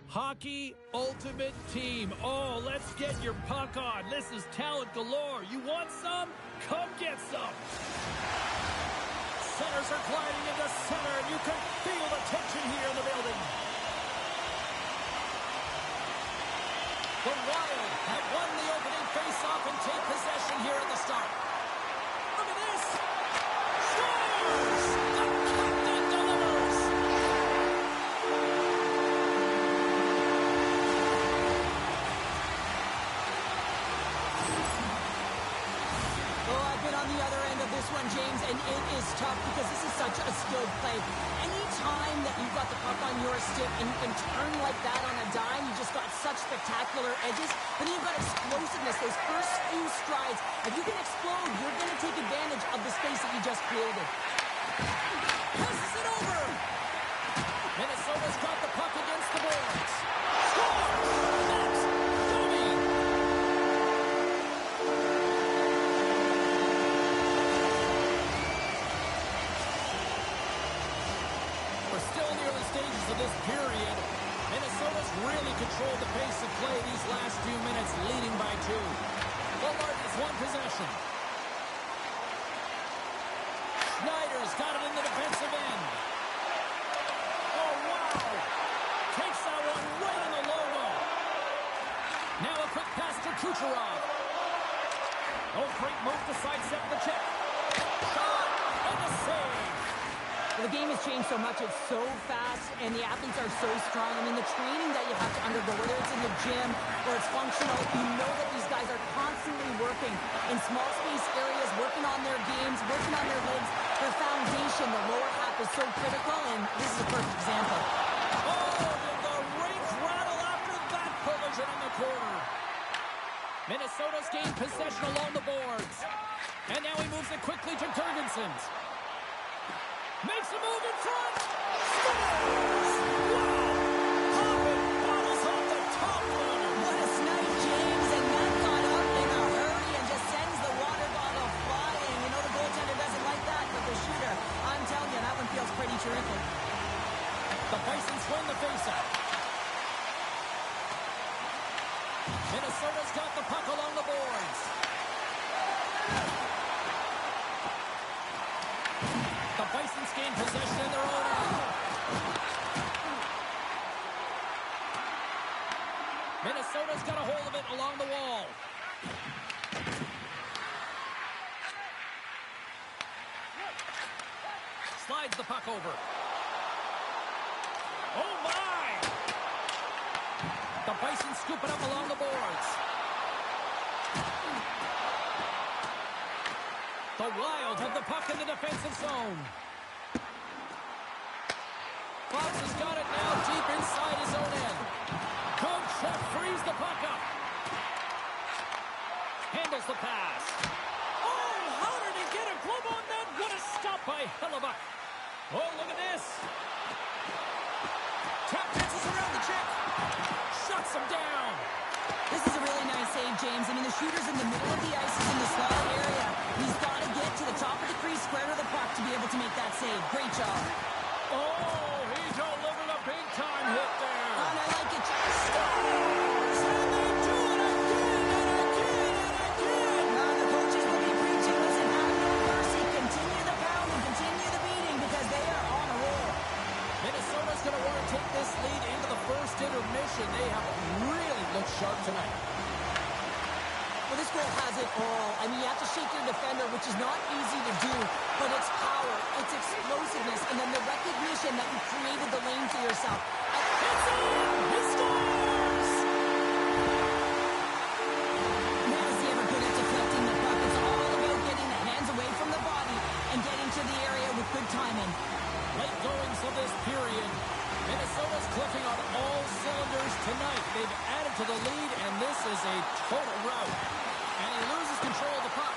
Hockey Ultimate Team. Oh, let's get your puck on. This is talent galore. You want some? Come get some. Centers are gliding into center, and you can feel the tension here in the building. The Wild have won the opening faceoff and take possession here at the start. Look at this. Scores! The captain delivers. Oh, I've been on the other end of this one, James, and it is tough because this is such a skilled play. Any time that you've got the puck on your stick and you can turn like that on a dime, you just got such spectacular edges. But then you've got explosiveness, those first few strides. If you can explode, you're going to take advantage of the space that you just created. Passes it over. Minnesota's got the puck against the boards. Scores! That's Domi. We're still in the early stages of this period. Minnesota's really controlled the pace of play these last few minutes, leading by 2. Bullard has one possession. Schneider's got it in the defensive end. Oh, wow! Takes that one right in the logo. Now a quick pass to Kucherov. Oh, great move to sidestep the check. Shot and the save. The game has changed so much. It's so fast, and the athletes are so strong. I mean, the training that you have to undergo, whether it's in the gym or it's functional, you know that these guys are constantly working in small space areas, working on their games, working on their legs. Their foundation, the lower half, is so critical, and this is a perfect example. Oh, the rink rattle after that collision in the corner. Minnesota's gained possession along the boards. And now he moves it quickly to Gergensons. Makes a move in front. Scores! Wow! Hopping bottles off the top corner. What a snipe, James, and that got up in a hurry and just sends the water bottle flying. You know the goaltender doesn't like that, but the shooter, I'm telling you, that one feels pretty terrific. The Bisons win the faceoff. Minnesota's got the puck along the boards. The Bisons gain possession in their own end. Minnesota's got a hold of it along the wall. Slides the puck over. Oh, my! The Bisons scoop it up along the boards. The Wild have the puck in the defensive zone. Fox has got it now deep inside his own end. Kochev frees the puck up. Handles the pass. Oh, how did he get a glove on that? What a stop by Hellebuck. Oh, look at this. Tap dances around the check. Shuts him down. This is a really nice save, James. I mean, the shooter's in the middle of the ice. He's in the slot area. He's got to get to the top of the crease, square to the puck to be able to make that save. Great job. Oh, he delivered a big-time hit there. And I like it. Scores! And they do it again and again and again. Now the coaches will be preaching. Listen, have no mercy. Continue the pounding. Continue the beating because they are on a roll. Minnesota's going to want to take this lead into the first intermission. They have really looked sharp tonight. Well, this goal has it all. I mean, you have to shake your defender, which is not easy to do, but it's power, it's explosiveness, and then the recognition that you created the lane for yourself. It's in! He scores! Man, is he ever good at deflecting the puck. It's all about getting the hands away from the body and getting to the area with good timing. Late goings of this period. Minnesota's clicking on all cylinders tonight. They've added to the lead, and this is a total rout. And he loses control of the puck.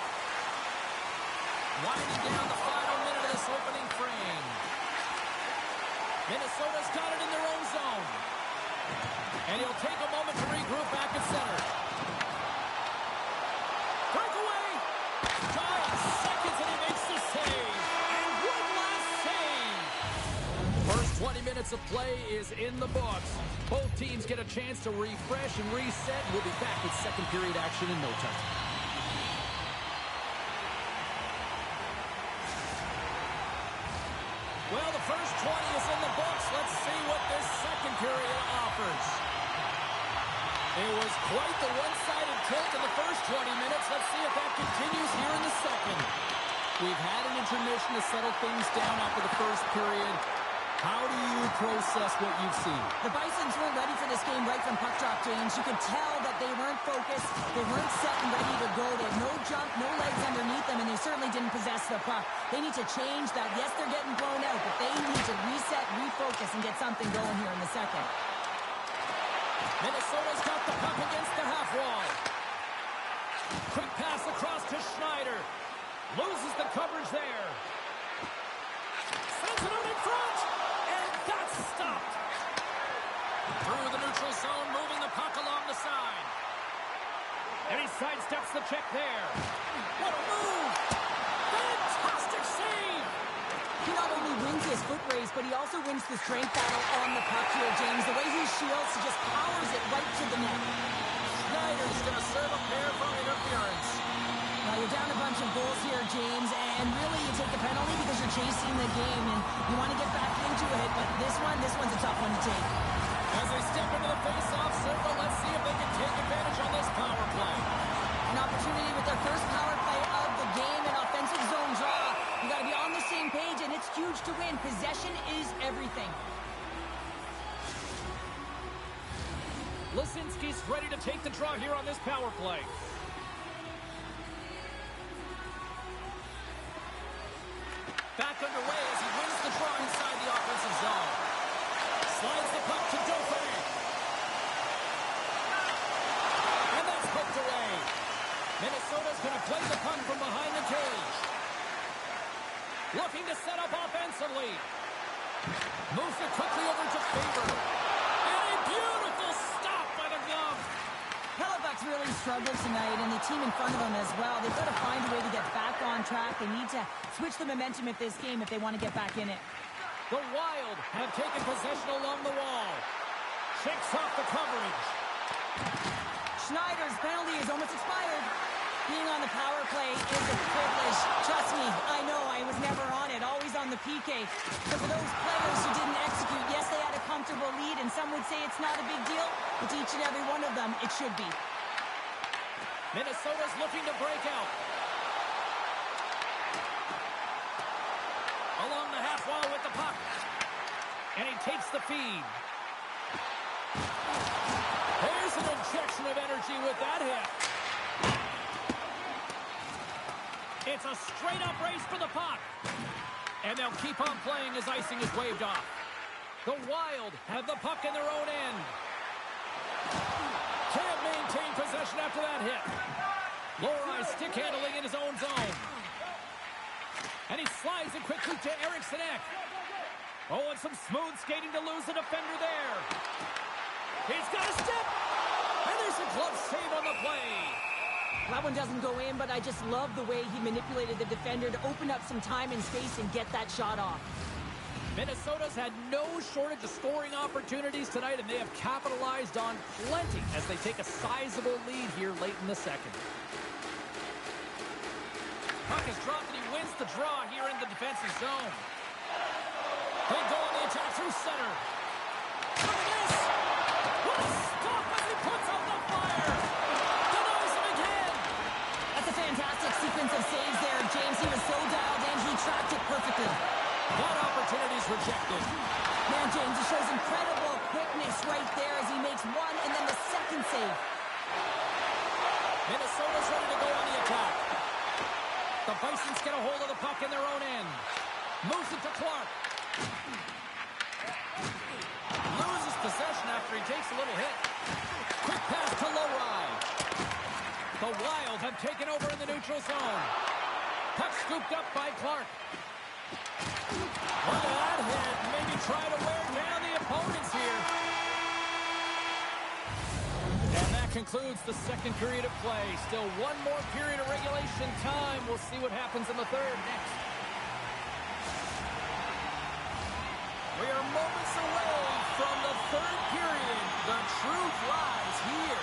Winding down the final minute of this opening frame. Minnesota's got it in their own zone. And he'll take a moment to regroup back at center. Breakaway! 5 seconds and he makes the save. And one last save. First 20 minutes of play is in the books. Both teams get a chance to refresh and reset. We'll be back with second period action in no time. Well, the first 20 is in the books. Let's see what this second period offers. It was quite the one-sided tilt in the first 20 minutes. Let's see if that continues here in the second. We've had an intermission to settle things down after the first period. How do you process what you've seen? The Bisons weren't ready for this game right from puck drop, James. You could tell that they weren't focused. They weren't set and ready to go. They had no jump, no legs underneath them, and they certainly didn't possess the puck. They need to change that. Yes, they're getting blown out, but they need to reset, refocus, and get something going here in the second. Minnesota's got the puck against the half wall. Quick pass across to Schneider. Loses the coverage there. Sends it out in front. And that's stopped. Through the neutral zone, moving the puck along the side. And he sidesteps the check there. What a move. Fantastic save. He not only wins his foot race, but he also wins the strength battle on the puck here, James. The way he shields, he just powers it right to the net. Schneider's going to serve a pair for interference. Now you're down a bunch of goals here, James, and really you take the penalty because you're chasing the game and you want to get back into it, but this one's a tough one to take. As they step into the face-off circle, let's see if they can take advantage on this power play. An opportunity with their first power play of the game, an offensive zone draw. You got to be on the same page, and it's huge to win. Possession is everything. Lisinski's ready to take the draw here on this power play. Back underway as he wins the draw inside the offensive zone. Slides the puck to Dauphin. And that's poked away. Minnesota's going to play the puck from behind the cage. Looking to set up offensively. Moves it quickly over to Faber. And a beautiful stop by the glove. Halifax really struggled tonight, and the team in front of them as well. They've got to find a way to get back on track. They need to switch the momentum of this game if they want to get back in it. The Wild have taken possession along the wall. Shakes off the coverage. Schneider's penalty is almost expired. Being on the power play is a privilege. Trust me, I know I was never on it, always on the PK. But for those players who didn't execute, yes, they had a comfortable lead, and some would say it's not a big deal, but to each and every one of them, it should be. Minnesota's looking to break out. Along the half wall with the puck. And he takes the feed. There's an injection of energy with that hit. It's a straight-up race for the puck. And they'll keep on playing as icing is waved off. The Wild have the puck in their own end. Can't maintain possession after that hit. Lohrei stick handling in his own zone. And he slides it quickly to Eriksson Ek. Oh, and some smooth skating to lose the defender there. He's got a step. And there's a glove save on the play. That one doesn't go in, but I just love the way he manipulated the defender to open up some time and space and get that shot off. Minnesota's had no shortage of scoring opportunities tonight, and they have capitalized on plenty as they take a sizable lead here late in the second. Puck is dropped, and he wins the draw here in the defensive zone. They go on the attack through center. Look at this! What a stop as he puts out the fire! Denies him again! That's a fantastic sequence of saves there, James. He was so dialed in, he tracked it perfectly. That opportunity's rejected. Man, James, he shows incredible quickness right there as he makes one and then the second save. Minnesota's ready to go on the attack. The Bisons get a hold of the puck in their own end. Moves it to Clark. Loses possession after he takes a little hit. Quick pass to Lohrei. The Wild have taken over in the neutral zone. Puck scooped up by Clark. Look at that hit. Maybe try to wear down the opponents here. And that concludes the second period of play. Still one more period of regulation time. We'll see what happens in the third next. We are moments from the third period. The truth lies here.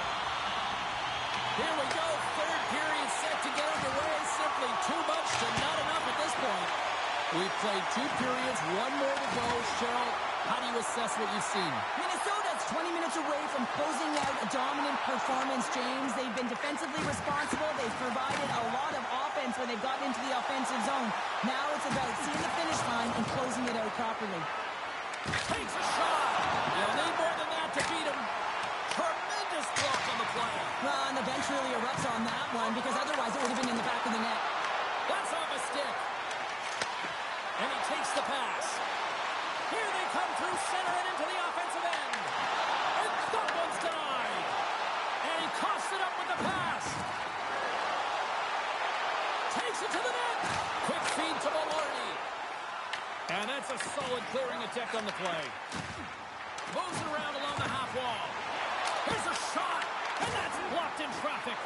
Here we go. Third period set to get underway. Simply too much to not enough at this point. We've played 2 periods, 1 more to go. Cheryl, how do you assess what you've seen? Minnesota's 20 minutes away from closing out a dominant performance, James. They've been defensively responsible. They've provided a lot of offense when they've gotten into the offensive zone. Now it's about seeing the finish line and closing it out properly. Takes a shot. They'll need more than that to beat him. Tremendous block on the play. Well, and the bench really erupts on that one because otherwise it would have been in the back of the net. That's off a stick. And he takes the pass. Here they come through center and into the offensive end. And that one's denied. And he coughs it up with the pass. Takes it to the net. Quick feed to Maloney. And that's a solid clearing attempt on the play. Moves it around along the half wall. Here's a shot. And that's blocked in traffic.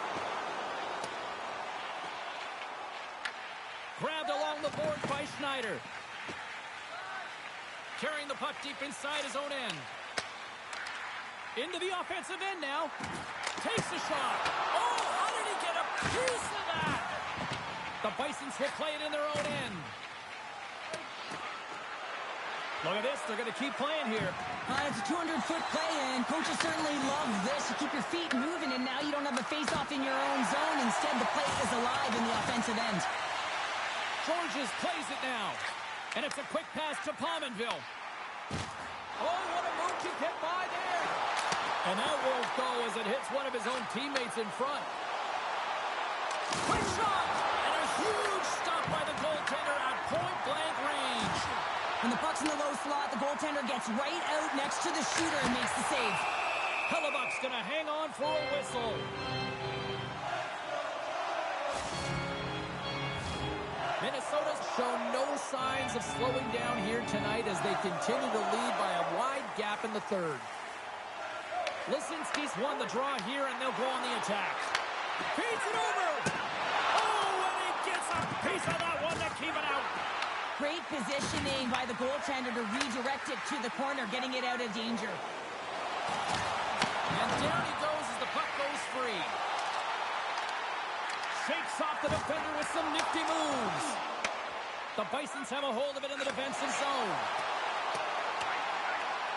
Grabbed along the board by Schneider. Carrying the puck deep inside his own end. Into the offensive end now. Takes a shot. Oh, how did he get a piece of that? The Bisons will play it in their own end. Look at this. They're going to keep playing here. It's a 200-foot play, and coaches certainly love this. You keep your feet moving, and now you don't have a face-off in your own zone. Instead, the play is alive in the offensive end. Georges plays it now. And it's a quick pass to Pominville. Oh, what a move to get by there. And that won't go as it hits one of his own teammates in front. Quick shot! And a huge stop by the goaltender at point-blank range. When the puck's in the low slot, the goaltender gets right out next to the shooter and makes the save. Hellebuck's going to hang on for a whistle. Minnesota's shown no signs of slowing down here tonight as they continue to lead by a wide gap in the third. Lisinski's won the draw here, and they'll go on the attack. Feeds it over! Oh, and he gets a piece of that one to keep it out. Great positioning by the goaltender to redirect it to the corner, getting it out of danger. And down he goes as the puck goes free. Shakes off the defender with some nifty moves. The Bisons have a hold of it in the defensive zone.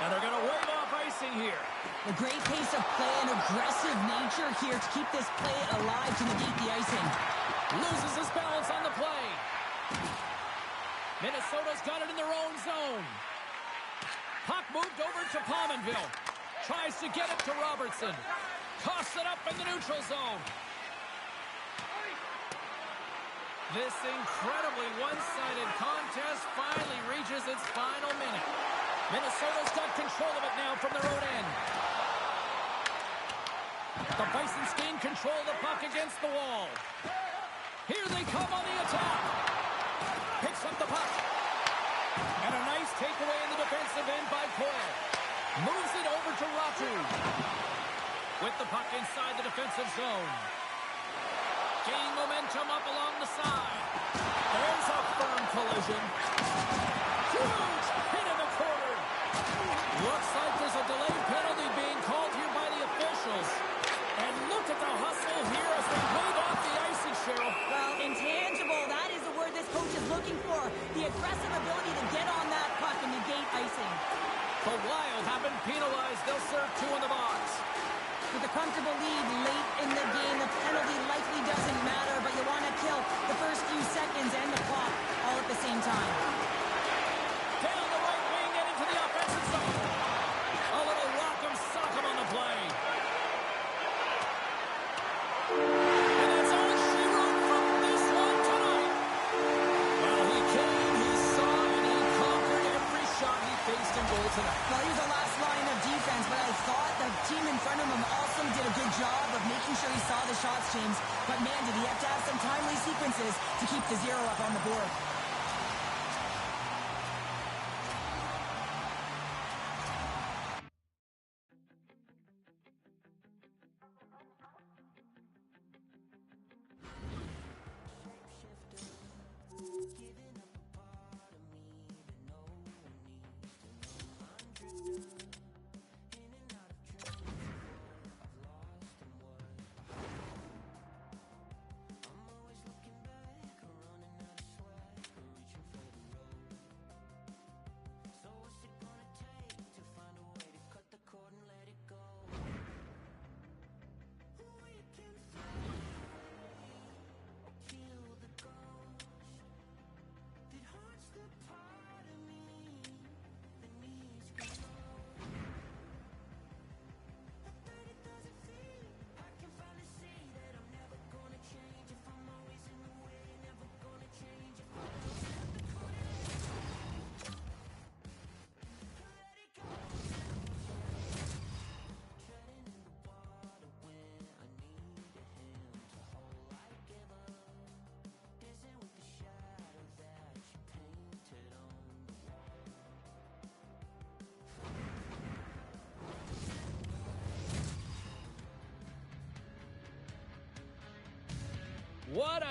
And they're going to wave off icing here. A great pace of play and aggressive nature here to keep this play alive to negate the icing. Loses his balance on the play. Minnesota's got it in their own zone. Puck moved over to Pominville. Tries to get it to Robertson. Toss it up in the neutral zone. This incredibly one-sided contest finally reaches its final minute. Minnesota's got control of it now from their own end. The Bisons gain control of the puck against the wall. Here they come on the attack. Picks up the puck. And a nice takeaway in the defensive end by Coyle. Moves it over to Ratu. With the puck inside the defensive zone. Gain momentum up along the side. There's a firm collision. Huge hit in the corner. Looks like there's a delayed penalty being called here by the officials. And look at the hustle here as they wave off the icing, Cheryl. Well, intangible, that is the word this coach is looking for. The aggressive ability to get on that puck and negate icing. The Wild have been penalized. They'll serve 2 in the box. With a comfortable lead late in the game, the penalty likely doesn't matter, but you want to kill the first few seconds and the clock all at the same time. Down the right wing and into the offensive zone. A little rock'em sock'em on the play. And that's all she wrote from this one tonight. Well, he came, he saw, and he conquered every shot he faced in goal tonight. Well, he was the last line of defense, but I thought the team in front of him also did a good job of making sure he saw the shots, James. But man, did he have to have some timely sequences to keep the 0 up on the board.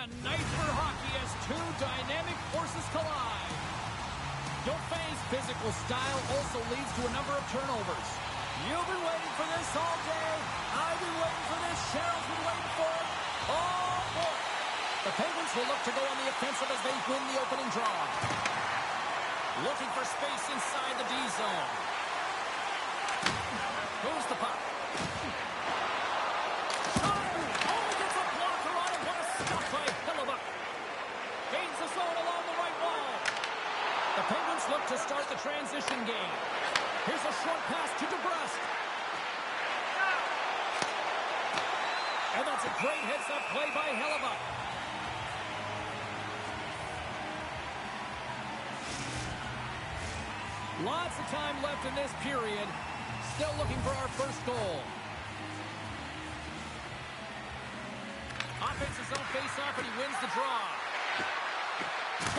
a night for hockey as two dynamic forces collide. Dauphin's physical style also leads to a number of turnovers. You've been waiting for this all day. I've been waiting for this. Cheryl's been waiting for it. Oh, boy. The Penguins will look to go on the offensive as they win the opening draw. Looking for space inside the D zone. Moves the puck. The Penguins look to start the transition game. Here's a short pass to DeBrusque. And that's a great heads-up play by Hellebuck. Lots of time left in this period. Still looking for our first goal. Offense's own face-off, and he wins the draw.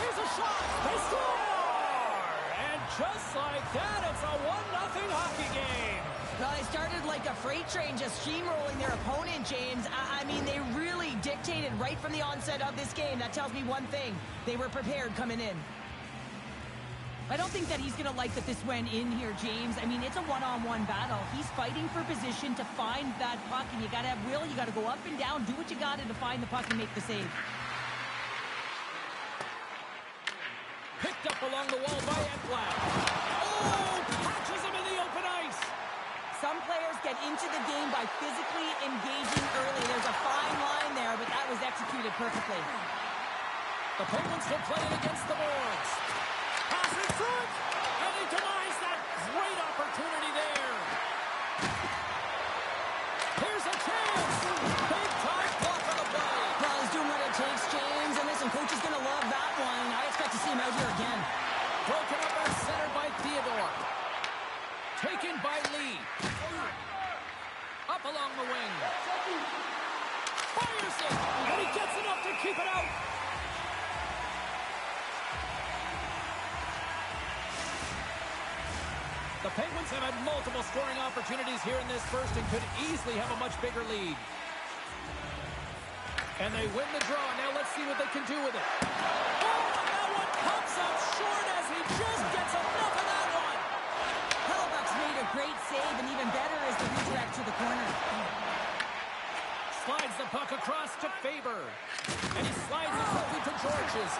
Here's a shot. They score! And just like that, it's a 1-0 hockey game. Well, they started like a freight train just steamrolling their opponent, James. I mean, they really dictated right from the onset of this game. That tells me one thing. They were prepared coming in. I don't think that he's going to like that this went in here, James. I mean, it's a one-on-one battle. He's fighting for position to find that puck, and you got to have will. You got to go up and down, do what you got to find the puck and make the save. Picked up along the wall by Ekblad. Oh, catches him in the open ice. Some players get into the game by physically engaging early. There's a fine line there, but that was executed perfectly. The Penguins will play it against the boards. Pass in front, and he denies that great opportunity there. Here's a chance. Big time block on the play. Well, he's doing what it takes, James. And listen, coach is going to love that one. I expect to see him out here again. Broken up and centered by Theodore. Taken by Lee. Up along the wing. Fires it, and he gets enough to keep it out. The Penguins have had multiple scoring opportunities here in this first and could easily have a much bigger lead. And they win the draw. Now let's see what they can do with it. Oh, that one comes up short as he just gets enough of that one. Hellebuck's made a great save, and even better is the redirect to the corner. Slides the puck across to Faber. And he slides it quickly to Georges.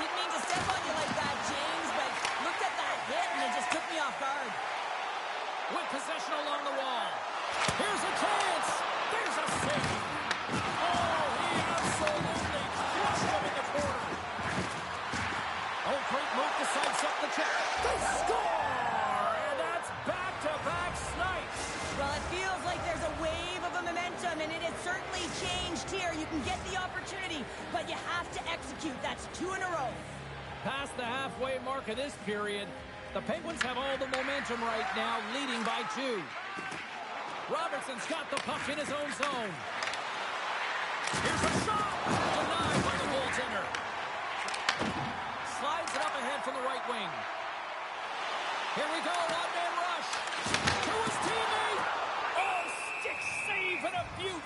Didn't mean to step on you like that, James, but looked at that hit, and it just took me off guard. With possession along the wall. Here's a chance. There's a save. Oh, he absolutely crushed him in the corner. Oh, great move to sidestep the check. They score! And that's back-to-back snipes. Well, it feels like there's a wave of a momentum, and it has certainly changed here. You can get the opportunity, but you have to execute. That's 2 in a row. Past the halfway mark of this period, the Penguins have all the momentum right now, leading by 2. Robertson's got the puck in his own zone. Here's a shot! Denied by the goaltender. Slides it up ahead from the right wing. Here we go, one-man rush. To his teammate! Oh, stick save and a beaut!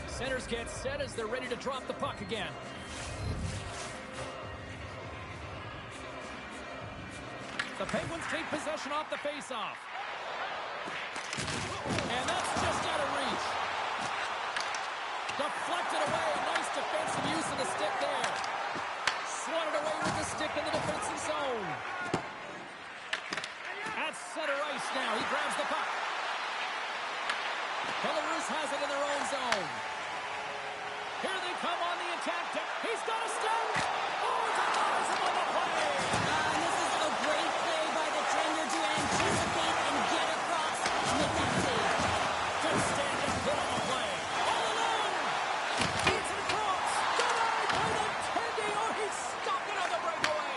Centers get set as they're ready to drop the puck again. The Penguins take possession off the faceoff. And that's just out of reach. Deflected away. Nice defensive use of the stick there. Swatted away with the stick in the defensive zone. At center ice now. He grabs the puck. Belarus has it in their own zone. Here they come on the attack. He's got a stop. Oh, denies him on the play. And this is a great play by the tender to anticipate and get across with that save. Good stand-up hit on the play. All alone. Feeds it across. Denied by the tender. Oh, he stopped it on the breakaway.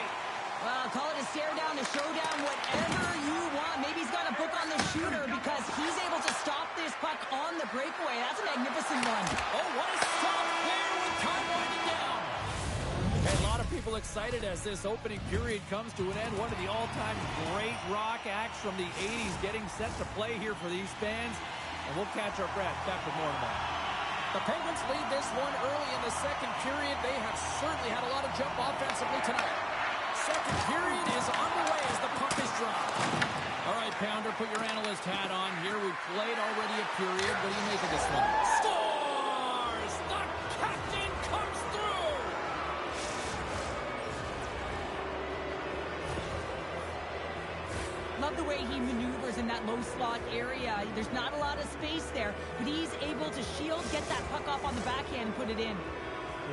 Well, call it a stare down, a showdown, whatever you want. Maybe he's got a book on the shooter because he's able to stop this puck on the breakaway. That's a magnificent one. Oh, what a stop there with time winding down. Okay, a lot of people people excited as this opening period comes to an end. One of the all-time great rock acts from the 80s getting set to play here for these fans. And we'll catch our breath. Back with more tomorrow. The Penguins lead this one early in the second period. They have certainly had a lot of jump offensively tonight. Second period is underway as the puck is dropped. All right, Pounder, put your analyst hat on here. We've played already a period. What do you make of this one? Scores! The captain comes through! Love the way he maneuvers in that low slot area. There's not a lot of space there, but he's able to shield, get that puck off on the backhand, and put it in.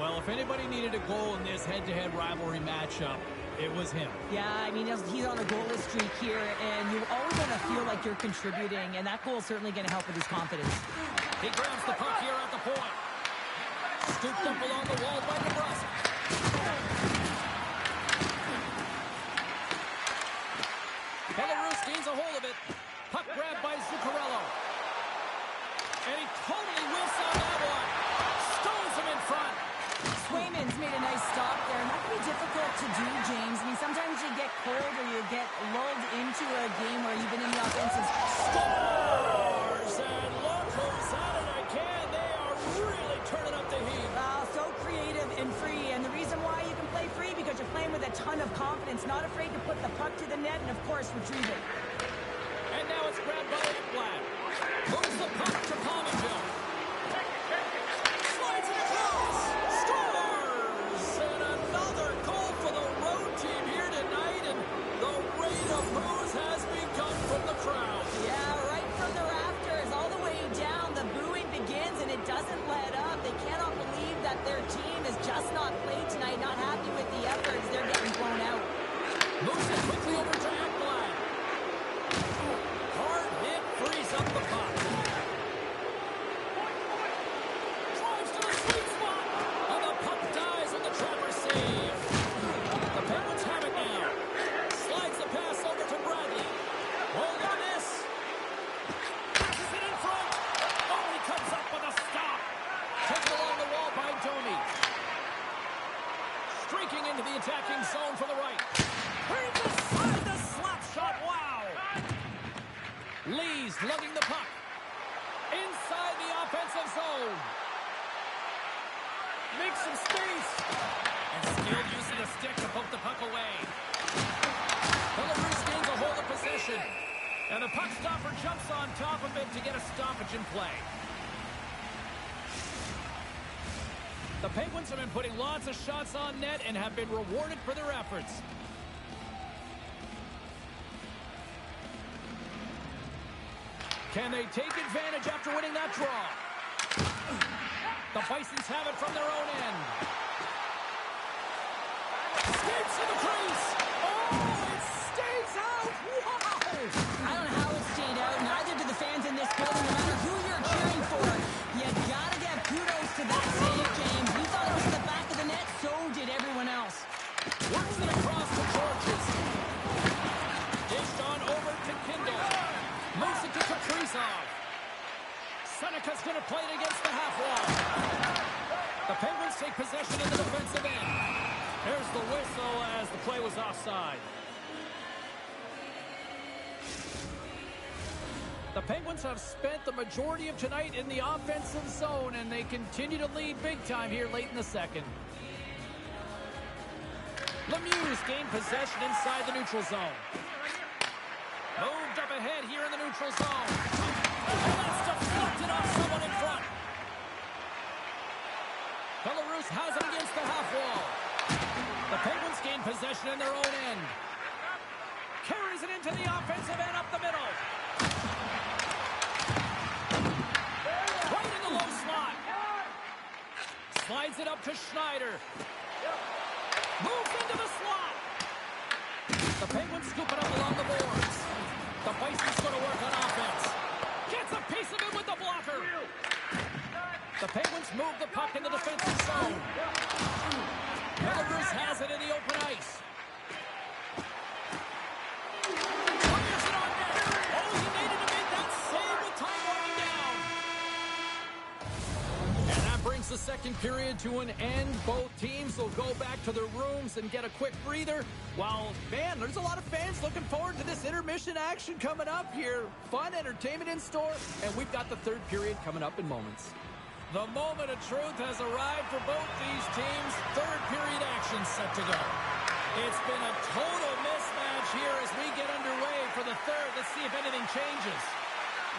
Well, if anybody needed a goal in this head-to-head rivalry matchup, it was him. Yeah, I mean, he's on a goalless streak here, and you always want to feel like you're contributing, and that goal is certainly going to help with his confidence. He grabs the puck here at the point. Scooped up along the wall by DeBrusque. Belarus gains a hold of it. Puck grabbed by Zuccarello. And he totally whiffs on that one. Stones him in front. Swayman's made a nice stop there, and that can be difficult to do, James. I mean, sometimes you get cold or you get lulled into a game where you've been in the offensive. Scores! And look who's at it again. They are really turning up the heat. So creative and free, and the reason why you can play free because you're playing with a ton of confidence, not afraid to put the puck to the net and, of course, retrieve it. And now it's grabbed by Ekblad. Moves the puck to Palmerville. Slides it across. Scores! And another goal for the road team here tonight, and the rate of booze has begun from the crowd. Yeah, right from the rafters, all the way down, the booing begins, and it doesn't let up. They cannot believe that their team has just not played tonight, not happy with the efforts. They're getting blown out. Moves it quickly over to Ekblad. Hard hit, frees up the puck. Drives to the sweet spot. And the puck dies on the trapper save. The Penguins have it now. Slides the pass over to Bradley. Hold on this. Passes it in front. Oh, he comes up with a stop. Taken along the wall by Domi. Streaking into the attacking zone for the right. Brings aside the slap shot. Wow. Lee's lugging the puck. Inside the offensive zone. Makes some space. And skilled use of the stick to poke the puck away. Belarus gains a hold of possession. And the puck stopper jumps on top of it to get a stoppage in play. The Penguins have been putting lots of shots on net and have been rewarded for their efforts. Can they take advantage after winning that draw? The Bisons have it from their own end. Skates to the crease. Oh, it stays out. Wow. I don't know how it stayed out. Neither do the fans in this building, no matter who you're cheering for. You gotta give kudos to that save, James. We thought it was in the back of the net. So did everyone else. Works it across to Georges. Dished on over to Kindle. Moves it to Kaprizov. Seneca's going to play it against the half wall. The Penguins take possession in the defensive end. There's the whistle as the play was offside. The Penguins have spent the majority of tonight in the offensive zone, and they continue to lead big time here late in the second. Lemieux gained possession inside the neutral zone. Moved up ahead here in the neutral zone. And that's deflected off someone in front. Belarus has it against the half wall. The Penguins gain possession in their own end. Carries it into the offensive end up the middle. Right in the low slot. Slides it up to Schneider. Moves into the slot. The Penguins scoop it up along the boards. The Bison's going to work on offense. Gets a piece of it with the blocker. The Penguins move the puck in the defensive zone. Belarus has it in the open ice. Fires it on net. Oh, he needed to make that save with time running down. And that brings the second second period to an end. Both teams will go back to their rooms and get a quick breather. While, man, there's a lot of fans looking forward to this intermission action coming up here. Fun entertainment in store, and we've got the third period coming up in moments. The moment of truth has arrived for both these teams. Third period action set to go. It's been a total mismatch here as we get underway for the third. Let's see if anything changes.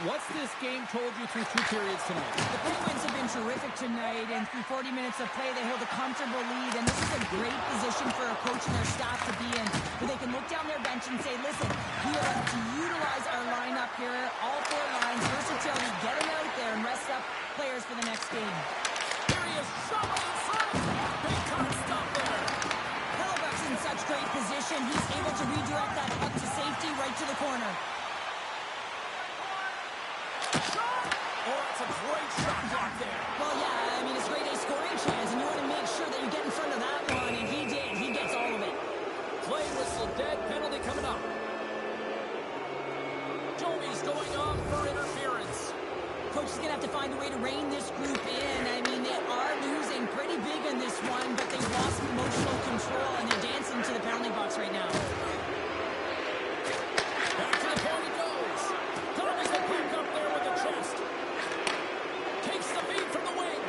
What's this game told you through two periods tonight? The Penguins have been terrific tonight, and through 40 minutes of play, they held a comfortable lead, and this is a great position for a coach and their staff to be in, where they can look down their bench and say, listen, we are to utilize our lineup here, all four lines, versatility, get them out there and rest up players for the next game. Here he is, shot inside. Big time stop there. Hellebuck's in such great position. He's able to redirect that puck to safety right to the corner. Oh, that's a great shot block there. Well, yeah, I mean, it's grade A scoring chance, and you want to make sure that you get in front of that one, and he did. He gets all of it. Play whistle dead, penalty coming up. Joey's going off for interference. Coach is going to have to find a way to rein this group in. I mean, they are losing pretty big in this one, but they've lost emotional control, and they're dancing to the penalty box right now. Back to the point it goes. Connors the pick up there with the chest. Takes the feed from the wing.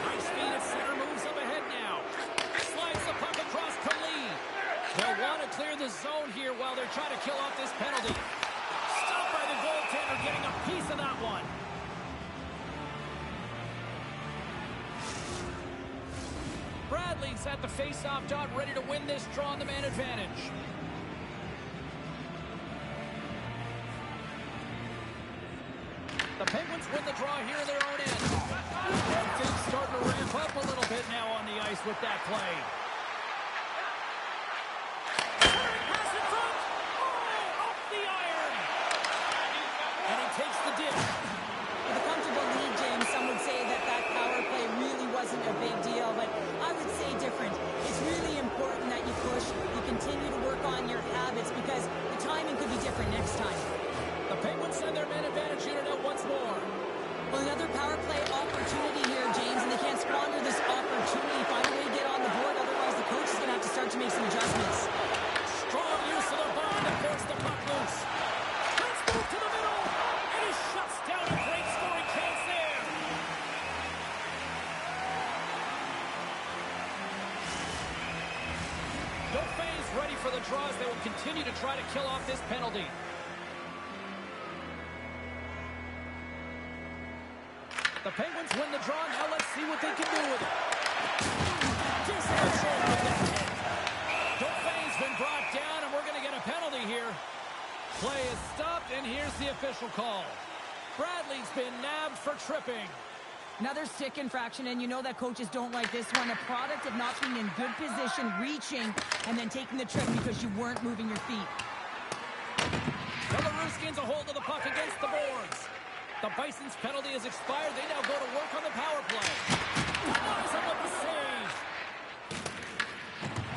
Nice feed at center, moves up ahead now. Slides the puck across to Lee. They'll want to clear the zone here while they're trying to kill off this penalty. Stopped by the goaltender, getting a piece of that one. Bradley's at the face-off dot, ready to win this draw on the man advantage. The Penguins win the draw here in their own end. And things starting to ramp up a little bit now on the ice with that play. Pass in front. Oh, off the iron. And he takes the dish. With a comfortable lead, James, some would say that that power play really wasn't a big deal, but I would say different. It's really important that you push, you continue to work on your habits, because the timing could be different next time. The Penguins send their man advantage unit out once more. Well, another power play opportunity here, James, and they can't squander this opportunity. Find a way to get on the board, otherwise the coach is going to have to start to make some adjustments. Strong use of the bond to force the puck loose. Let's move to the middle, and he shuts down a great scoring chance there. Dauphin's ready for the draws. They will continue to try to kill off this penalty. The Penguins win the draw. Now let's see what they can do with it. Just a short with that hit. Dauphin's been brought down, and we're going to get a penalty here. Play is stopped, and here's the official call. Bradley's been nabbed for tripping. Another stick infraction, and you know that coaches don't like this one. A product of not being in good position, reaching, and then taking the trip because you weren't moving your feet. Belarus gains a hold of the puck against the boards. The Bison's penalty has expired. They now go to work on the power play. Denies him with the save.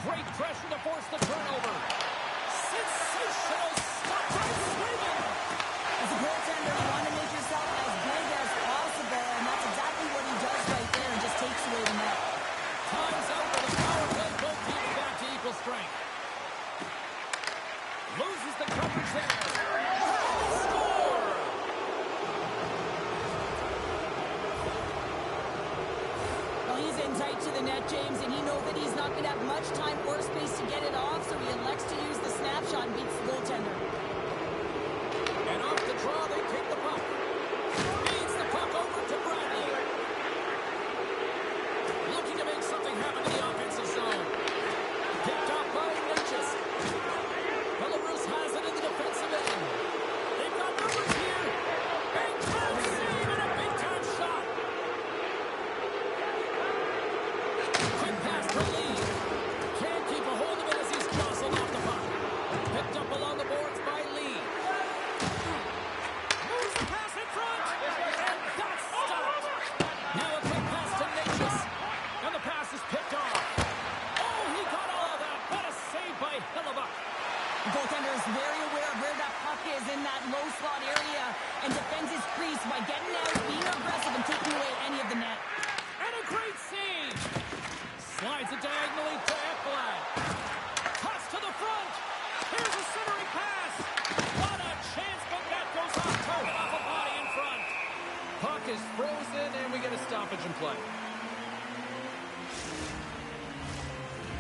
Great pressure to force the turnover. Sensational stop by Sweden. As a goaltender, you want to make yourself as big as possible, and that's exactly what he does right there, and just takes away the net. Time's out for the power play. Both teams back to equal strength. Loses the coverage there. Score! Well, he's in tight to the net, James, and he knows that he's not going to have much time or space to get it off, so he elects to use the snapshot and beats the goaltender. And off the draw, they take the puck. Feeds the puck over to Bradley. Looking to make something happen in the offensive zone. Picked off by Natchez. Belarus has it in the defensive end. They've got numbers here. Big time save and a big time shot. Quick pass to Lee. Can't keep a hold of it as he's jostled off the puck. Picked up along the boards by Lee. Moves the pass in front. And that's stopped. Now a quick pass to Natchez. And the pass is picked off. Oh, he got all of that. What a save by Hellebuck. The goaltender is very aware of where that puck is in that low slot area and defends his crease by getting out, being aggressive,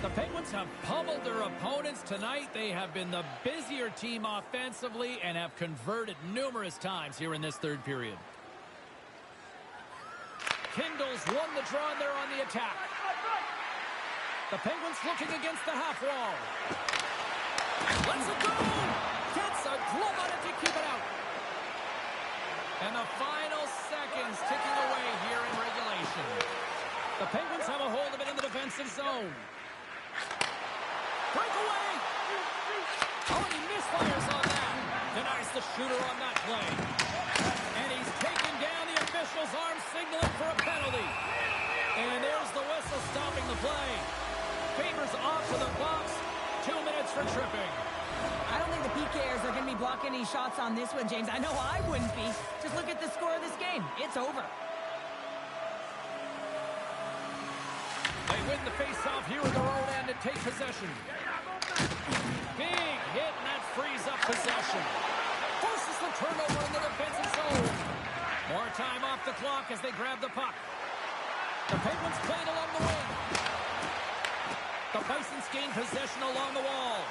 The Penguins have pummeled their opponents tonight. They have been the busier team offensively and have converted numerous times here in this third period. Kindle's won the draw, and they're on the attack. The Penguins looking against the half wall. Let's it go! Gets a glove on it to keep it out. And the final seconds ticking away here in regulation. The Penguins have a hold of it in the defensive zone. Breakaway! Oh, and he misfires on that. Denies the shooter on that play. And he's taken down. The official's arm signaling for a penalty. And there's the whistle stopping the play. Favors off to the box. 2 minutes for tripping. I don't think the PKers are going to be blocking any shots on this one, James. I know I wouldn't be. Just look at the score of this game. It's over. They win the face-off here at their own end and take possession. Big hit, and that frees up possession. Forces the turnover in the defensive zone. More time off the clock as they grab the puck. The Penguins playing along the wing. The Bisons gain possession along the wall.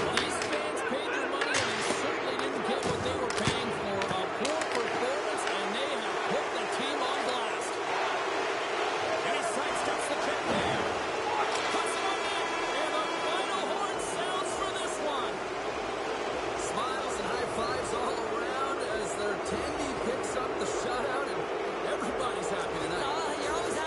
Well, these fans paid their money and they certainly didn't get what they were paying for. A poor performance, and they have put the team on blast. And he sidesteps the check there. Puts it on net, and the final horn sounds for this one. Smiles and high fives all around as their Tandy picks up the shutout, and everybody's happy tonight. You're always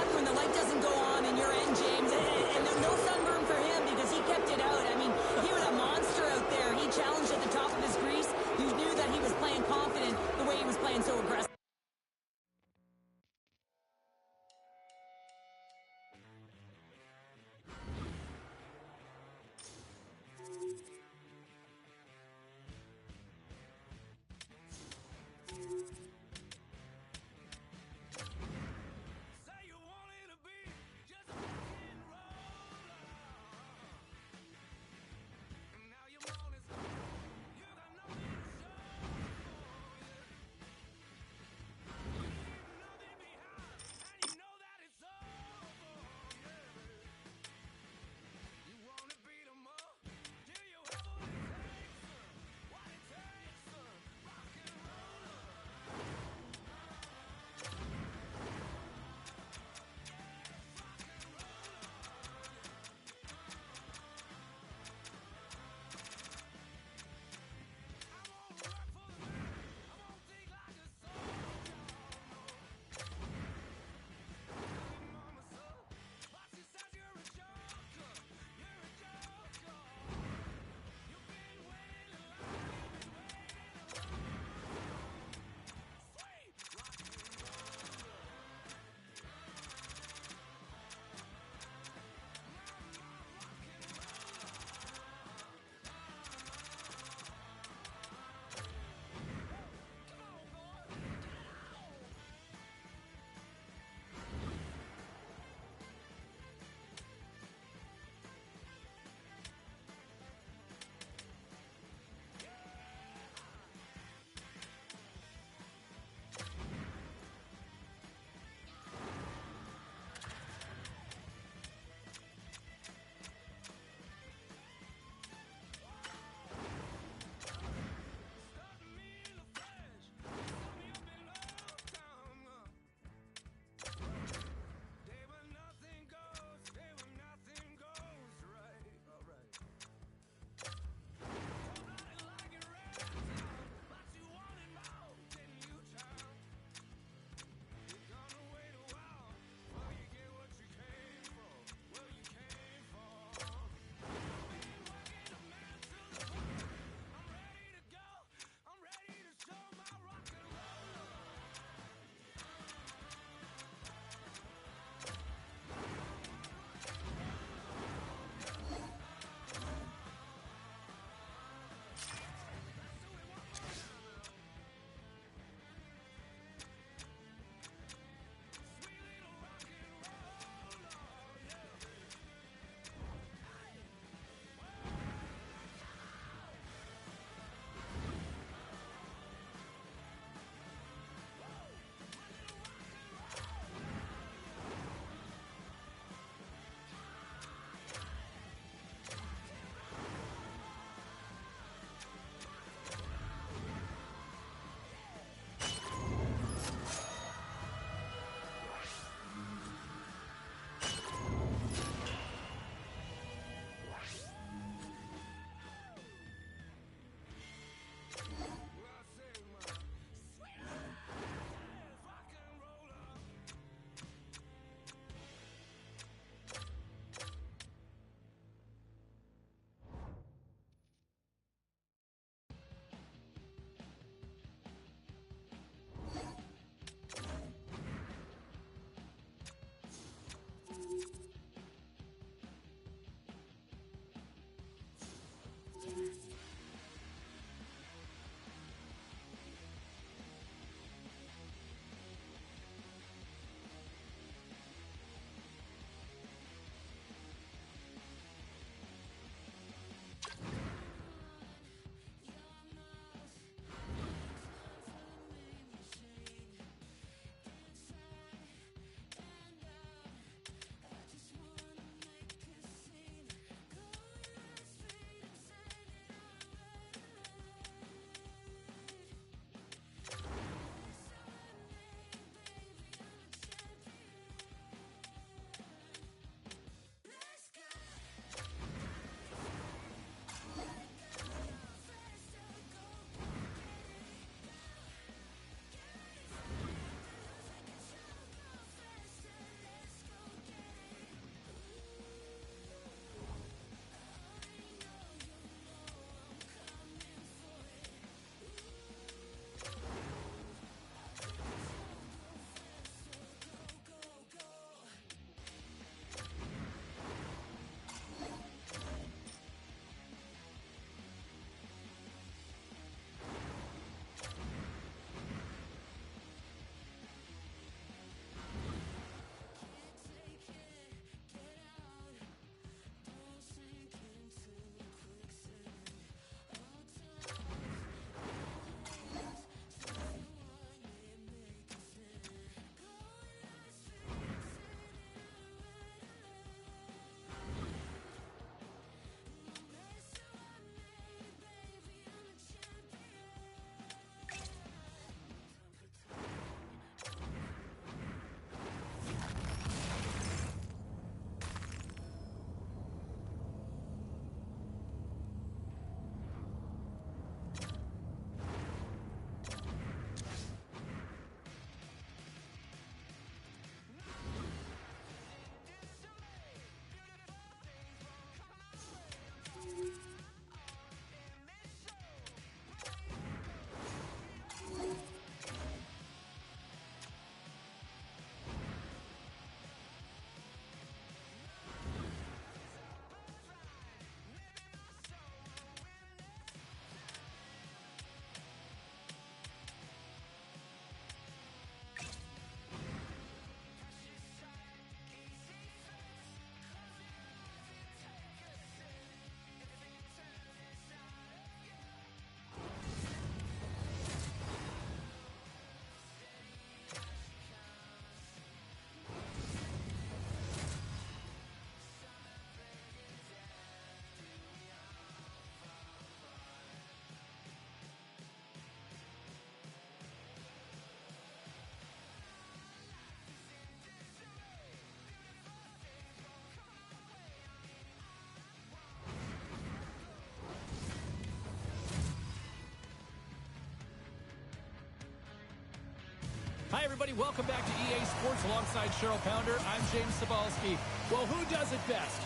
Hi, everybody. Welcome back to EA Sports alongside Cheryl Pounder. I'm James Cebulski. Well, who does it best?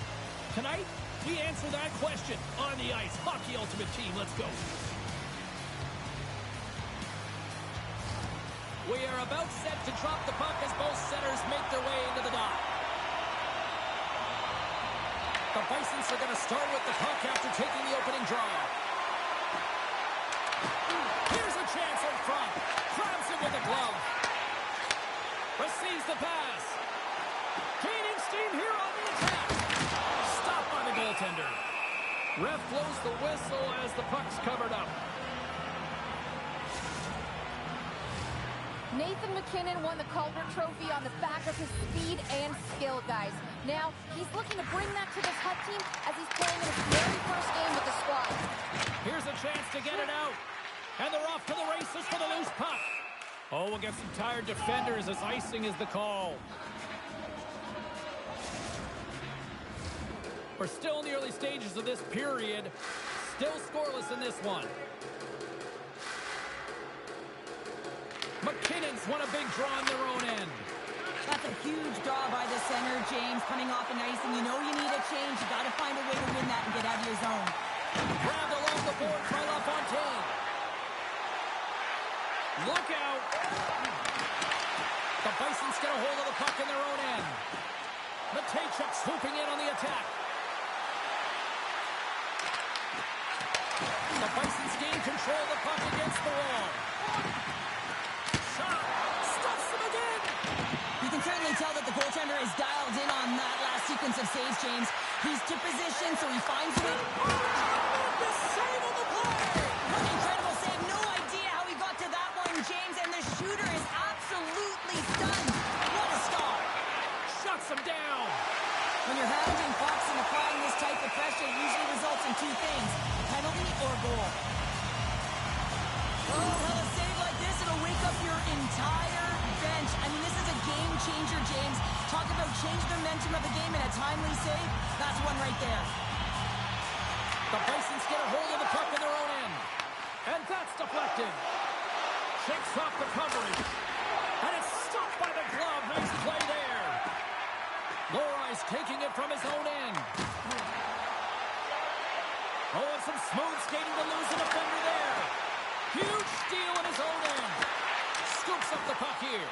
Tonight, we answer that question on the ice. Hockey Ultimate Team. Let's go. We are about set to drop the puck as both centers make their way into the dot. The Bisons are going to start with the puck after taking the opening draw. Here's a chance in front. Grabs it with a glove. Receives the pass. Gaining steam here on the attack. Stopped by the goaltender. Ref blows the whistle as the puck's covered up. Nathan MacKinnon won the Calder Trophy on the back of his speed and skill, guys. Now, he's looking to bring that to this Hut team as he's playing in his very first game with the squad. Here's a chance to get it out. And they're off to the races for the loose puck. Oh, we'll get some tired defenders as icing is the call. We're still in the early stages of this period. Still scoreless in this one. McKinnon's won a big draw on their own end. That's a huge draw by the center, James, coming off an icing. You know you need a change. You got to find a way to win that and get out of your zone. Grabbed along the board by LaFontaine. Look out. The Bisons get a hold of the puck in their own end. Matejchuk swooping in on the attack. The Bisons gain control of the puck against the wall. Shot. Stuffs him again. You can certainly tell that the goaltender is dialed in on that last sequence of saves, James. He's to position, so he finds it. The save on the play. What an incredible save. No idea how he got to that one, James, and the shooter is absolutely stunned. What a start. Shuts him down. When you're hounding pucks and applying this type of pressure, it usually results in two things, penalty or goal. Oh, well, a save like this, it'll wake up your entire bench. I mean, this is a game changer, James. Talk about change the momentum of the game in a timely save. That's one right there. The Bisons get a hold of the puck in their own end. And that's deflected. Shakes off the coverage. And it's stopped by the glove. Nice play there. Lohrey's taking it from his own end. Oh, and some smooth skating to lose a defender there. Huge steal in his own end. Scoops up the puck here.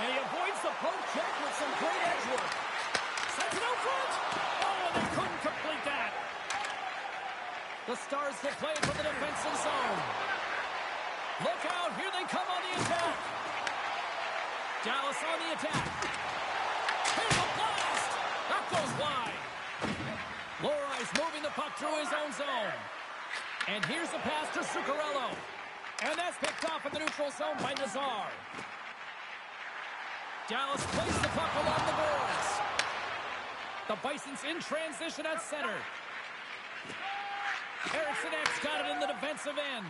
And he avoids the poke check with some great edge work. Sends it out front. Oh, and they couldn't complete that. The Stars will play it from the defensive zone. Look out. Here they come on the attack. Dallas on the attack. Here's a blast. That goes wide. Lohrey's moving the puck through his own zone. And here's the pass to Zuccarello. And that's picked off in the neutral zone by Nazar. Dallas plays the puck along the boards. The Bisons in transition at center. Eriksson X got it in the defensive end.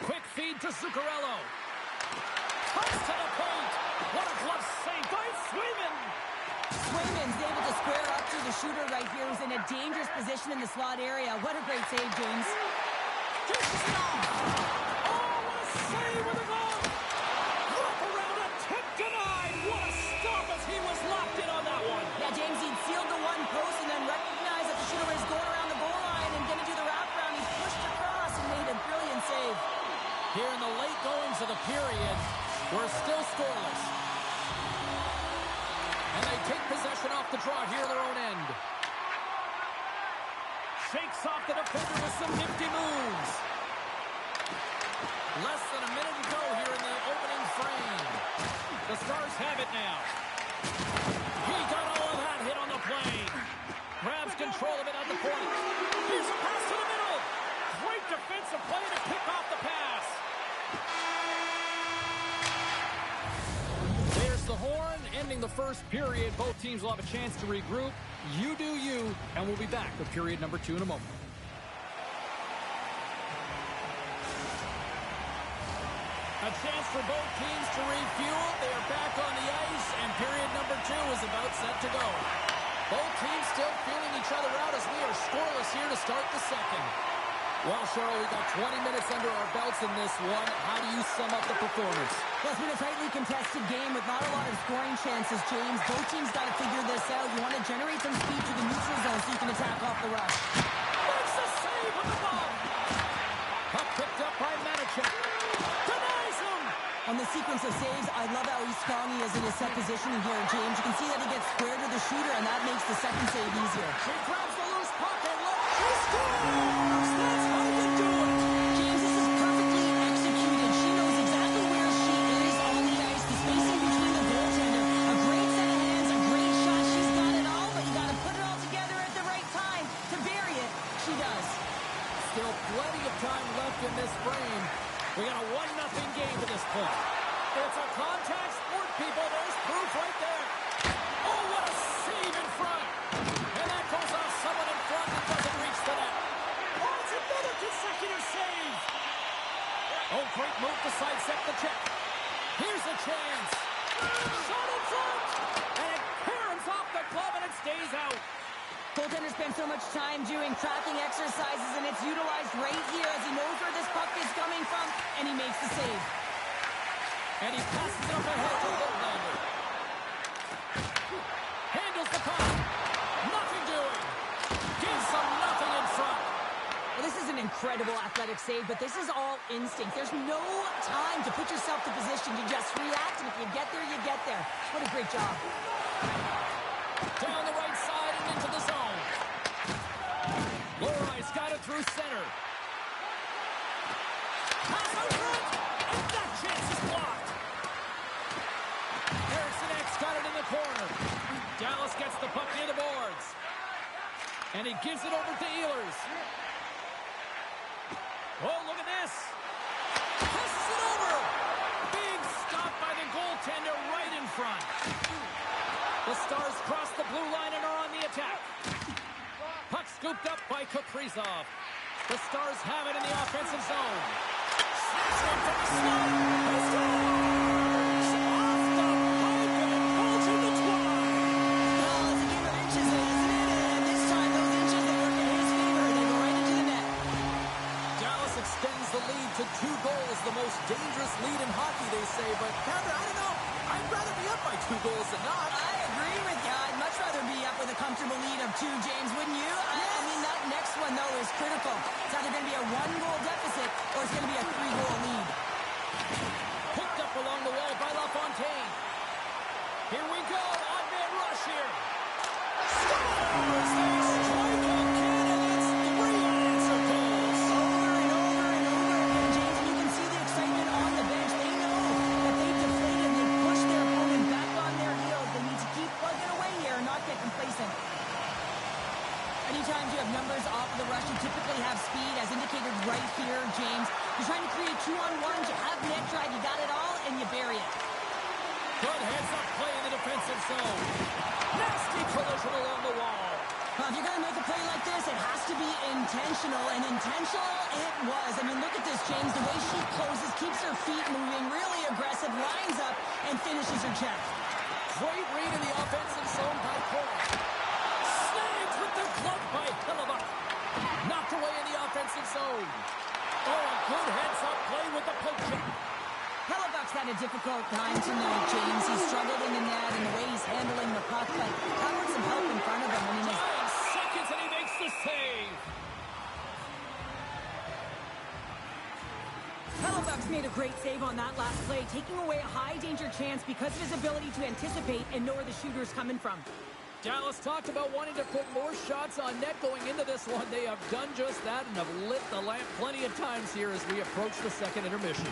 Quick feed to Zuccarello. Cuts to the point. What a glove save by Swayman. Swayman's able to square up to the shooter right here, who's in a dangerous position in the slot area. What a great save, James. Dishes it off. Oh, what a save with a glove. Wrap around a tip denied. What a stop as he was locked in on that one. Yeah, James, he'd sealed the one post and then recognized that the shooter was going around the goal line and going to do the wraparound. He pushed across and made a brilliant save. Here in the late goings of the period, we're still scoreless. And they take possession off the draw here in their own end. Shakes off the defender with some nifty moves. Less than a minute to go here in the opening frame. The Stars have it now. He got all of that hit on the play. Grabs control of it at the point. Here's a pass to the middle. Great defensive play to pick off the pass. There's the horn, ending the first period. Both teams will have a chance to regroup. You do you, and we'll be back with period number 2 in a moment. A chance for both teams to refuel. They are back on the ice, and period number 2 is about set to go. Both teams still feeling each other out as we are scoreless here to start the second. Well, Cheryl, we got 20 minutes under our belts in this one. How do you sum up the performance? Well, it's been a tightly contested game with not a lot of scoring chances, James. Both teams got to figure this out. You want to generate some speed to the neutral zone so you can attack off the rush. Makes a save on the ball. Puck picked up by Manichek. Denies him. On the sequence of saves, I love how strong he is in his set positioning here, James. You can see that he gets square to the shooter, and that makes the second save easier. She grabs the loose puck and she scores! That's how you do it! James, this is perfectly executed. She knows exactly where she is on the ice. The spacing between the goaltender. A great set of hands, a great shot. She's got it all, but you got to put it all together at the right time to bury it. She does. Still plenty of time left in this frame. We got a 1-0 game at this point. It's a contact sport, people. There's proof right there. Oh, what a save in front. And that goes off someone in front that doesn't reach the net. Oh, it's another consecutive save. Oh, great move to sidestep the check. Here's a chance. Shot in front. And it caroms off the glove and it stays out. Goaltender spends so much time doing tracking exercises, and it's utilized right here as he knows where this puck is coming from, and he makes the save. And he passes it up ahead to Littlander. Handles the puck. Nothing doing. Gives them nothing in front. Well, this is an incredible athletic save, but this is all instinct. There's no time to put yourself to position to just react, and if you get there, you get there. What a great job. Down the right side and into the zone. Lori's got it through center. Pass out front, and that chance is blocked. Harrison X got it in the corner. Dallas gets the puck near the boards. And he gives it over to Ehlers. Oh, look at this. Passes it over. Being stopped by the goaltender right in front. The Stars cross the blue line and are on the attack. Puck scooped up by Kaprizov. The Stars have it in the offensive zone. Snaps one from the slot. He scores! Off the pipe and it pulls him to twine. Well, it's a game of inches, isn't it? And this time, those inches, they work in his favor. They go right into the net. Dallas extends the lead to 2 goals, the most dangerous lead in hockey, they say. But, Kevin, I don't know. I'd rather be up by 2 goals than not. I agree with you. I'd much rather be up with a comfortable lead of 2, James, wouldn't you? I mean, that next one, though, is critical. It's either going to be a 1-goal deficit or it's going to be a 3-goal lead. Picked up along the wall by LaFontaine. Here we go. Odd-man rush here. Scores! They strike again, and it's 3 unanswered goals. Over and over and over again, James, and you can see the excitement on the bench. They know that they deflated and they pushed their opponent back on their heels. They need to keep plugging away here and not get complacent. Anytime you have numbers off of the rush, you typically have speed, as indicated right here, James. You're trying to create 2-on-1s, you have net drive, you got it all, and you bury it. Good heads-up play in the defensive zone. Nasty collision along the wall. If you're going to make a play like this, it has to be intentional, and intentional it was. I mean, look at this, James. The way she closes, keeps her feet moving, really aggressive, lines up, and finishes her check. Great read in the offensive zone by Cole. Snagged with the glove by Hellebuyck. Knocked away in the offensive zone. Oh, a good heads-up play with the poke check. Hellebuyck's had a difficult time tonight, James. He's struggled in the net and the way he's handling the puck, but how about some help in front of him? I mean, 9 seconds and he makes the save. Hellebuyck's made a great save on that last play, taking away a high-danger chance because of his ability to anticipate and know where the shooter's coming from. Dallas talked about wanting to put more shots on net going into this one. They have done just that and have lit the lamp plenty of times here as we approach the second intermission.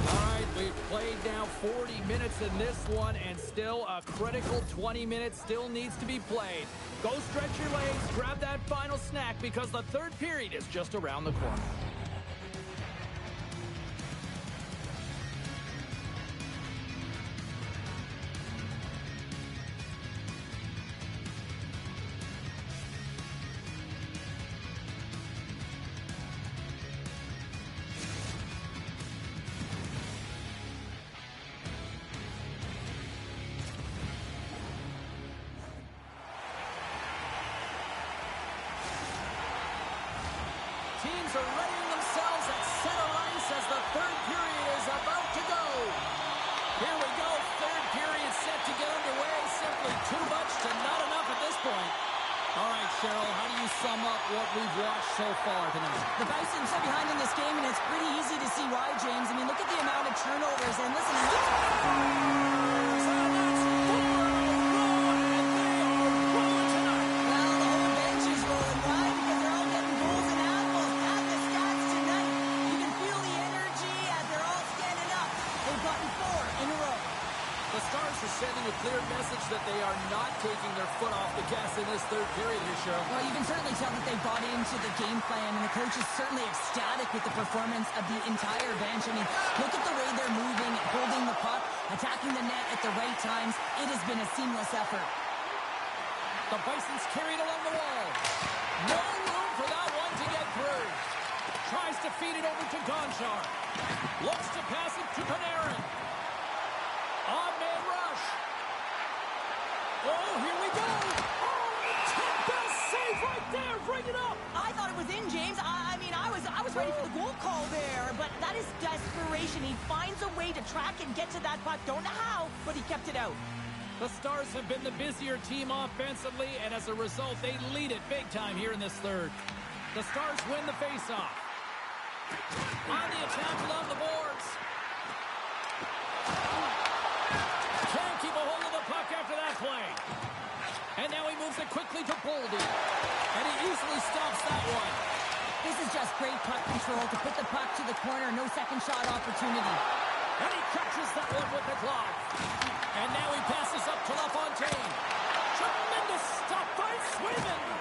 All right, we've played now 40 minutes in this one, and still a critical 20 minutes still needs to be played. Go stretch your legs, grab that final snack, because the third period is just around the corner. Bison are readying themselves at center ice as the third period is about to go. Here we go, third period set to get underway. Simply too much to not enough at this point. All right, Cheryl, how do you sum up what we've watched so far tonight? The Bison are behind in this game, and it's pretty easy to see why, James. I mean, look at the amount of turnovers, and listen, sending a clear message that they are not taking their foot off the gas in this third period here, Cheryl. Well, you can certainly tell that they bought into the game plan, and the coach is certainly ecstatic with the performance of the entire bench. I mean, look at the way they're moving, holding the puck, attacking the net at the right times. It has been a seamless effort. The Bison's carried along the wall. No room for that one to get through. Tries to feed it over to Gonchar. Looks to pass it to Panarin. On-man rush. Oh, here we go. Oh, best save right there. Bring it up. I thought it was in, James. I mean, I was ready for the goal call there, but that is desperation. He finds a way to track and get to that puck. Don't know how, but he kept it out. The Stars have been the busier team offensively, and as a result, they lead it big time here in this third. The Stars win the faceoff. On the attack along the boards. Can't keep a hold of the puck after that play. And now he moves it quickly to Boldy. And he easily stops that one. This is just great puck control to put the puck to the corner. No second shot opportunity. And he catches that one with the glove. And now he passes up to LaFontaine. Tremendous stop by Swayman.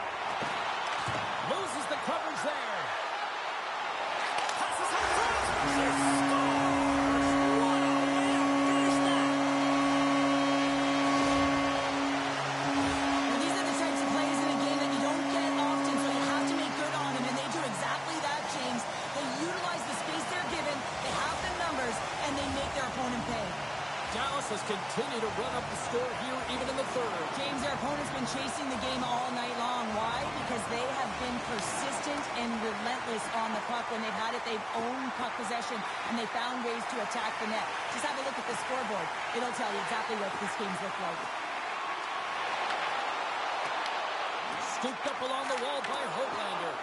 Loses the coverage there. Passes up front. He scores! What a way to finish that. Well, these are the types of plays in a game that you don't get often, so you have to make good on them, and they do exactly that, James. They utilize the space they're given, they have the numbers, and they make their opponent pay. Dallas has continued to run up the score here even in the third. James, their opponent's been chasing the game all night long. Why? Because they have been persistent and relentless on the puck. When they've had it, they've owned puck possession, and they found ways to attack the net. Just have a look at the scoreboard. It'll tell you exactly what this game's look like. Scooped up along the wall by Hoglander.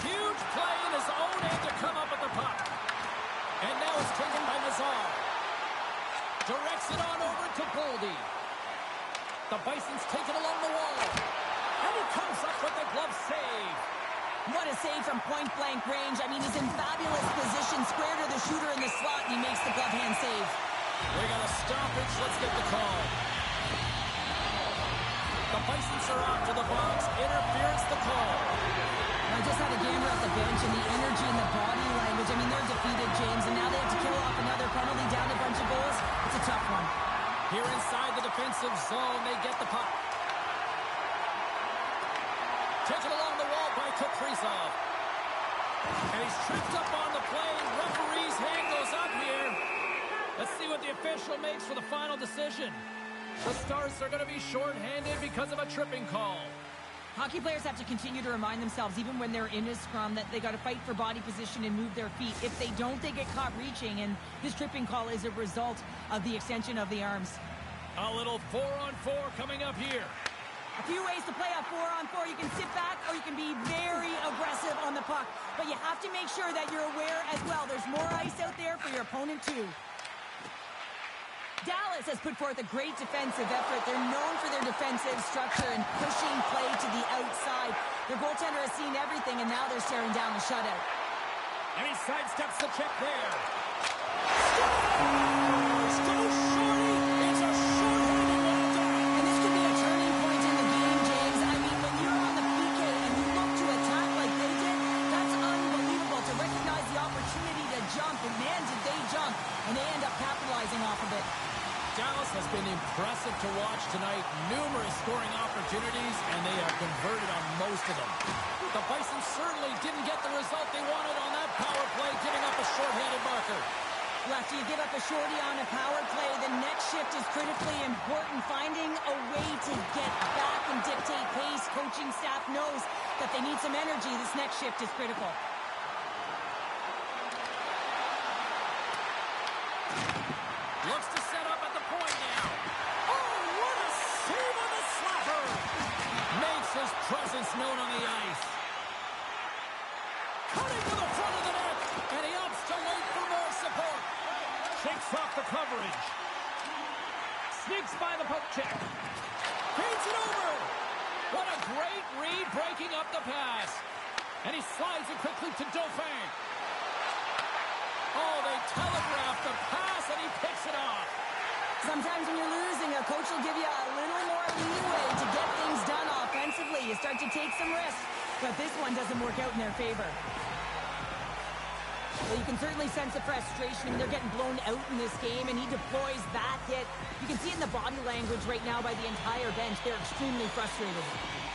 Huge play in his own end to come up with the puck. And now it's taken by Nazar. Directs it on over to Boldy. The Bison's taken along the wall. And he comes up with the glove save. What a save from point-blank range. I mean, he's in fabulous position, square to the shooter in the slot, and he makes the glove hand save. We got a stoppage. Let's get the call. The Bisons are off to the box. Interference the call. I just had a gander at the bench, and the energy and the body language. I mean, they're defeated, James, and now they have to kill off another penalty, down a bunch of goals. It's a tough one. Here inside the defensive zone, they get the puck. Taken along the wall by Kaprizov. And he's tripped up on the play. Referee's hand goes up here. Let's see what the official makes for the final decision. The Stars are going to be shorthanded because of a tripping call. Hockey players have to continue to remind themselves, even when they're in a scrum, that they got to fight for body position and move their feet. If they don't, they get caught reaching, and this tripping call is a result of the extension of the arms. A little 4-on-4 coming up here. A few ways to play a 4-on-4. You can sit back, or you can be very aggressive on the puck. But you have to make sure that you're aware as well. There's more ice out there for your opponent, too. Dallas has put forth a great defensive effort. They're known for their defensive structure and pushing play to the outside. Their goaltender has seen everything, and now they're staring down the shutout. And he sidesteps the check there. Scores! Go Shorty! It's a short-handed well done. And this could be a turning point in the game, James. I mean, when you're on the PK and you look to attack like they did, that's unbelievable to recognize the opportunity to jump. And man, did they jump. And they end up capitalizing off of it. Dallas has been impressive to watch tonight. Numerous scoring opportunities, and they have converted on most of them. The Bison certainly didn't get the result they wanted on that power play, giving up a shorthanded marker. Well, after you give up a shorty on a power play, the next shift is critically important. Finding a way to get back and dictate pace. Coaching staff knows that they need some energy. This next shift is critical. Looks to set up at the point now. Oh, what a save on the slapper. Makes his presence known on the ice. Cutting to the front of the net, and he opts to wait for more support. Shakes off the coverage. Sneaks by the poke check. Feeds it over. What a great read breaking up the pass. And he slides it quickly to Dauphin. Oh, they telegraph the pass, and he picks it off. Sometimes when you're losing, a coach will give you a little more leeway to get things done offensively. You start to take some risks, but this one doesn't work out in their favor. Well, you can certainly sense the frustration. I mean, they're getting blown out in this game, and he deploys that hit. You can see it in the body language right now by the entire bench. They're extremely frustrated.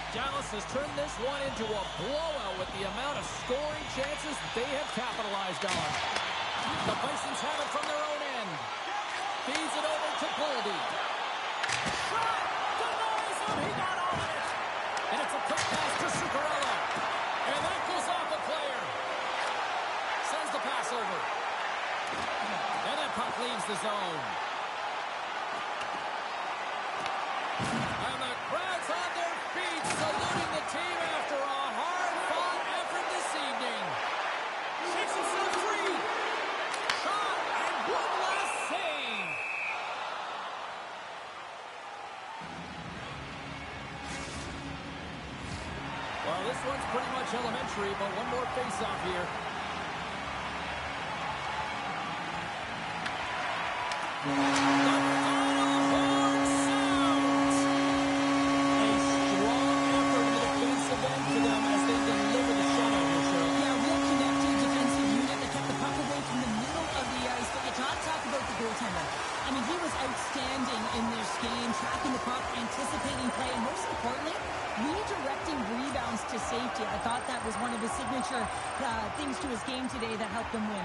Dallas has turned this one into a blowout with the amount of scoring chances they have capitalized on. The Bisons have it from their own end. Feeds it over to Goldie. Shot! Denies him! He got all of it! And it's a quick pass to Zuccarello. And that goes off a player. Sends the pass over. And that puck leaves the zone. And the crowd's on their feet, saluting the team after a hard-fought effort this evening. Shakes himself free. Shot, and one last save. Well, this one's pretty much elementary, but one more face-off here. The final horn sounds. A strong effort in the defensive end for them as they deliver the shutout here, Cheryl. Yeah, real connected defensive unit that kept the puck away from the middle of the ice. But you can't talk about the goaltender. I mean, he was outstanding in this game, tracking the puck, anticipating play, and most importantly, redirecting rebounds to safety. I thought that was one of his signature things to his game today that helped them win.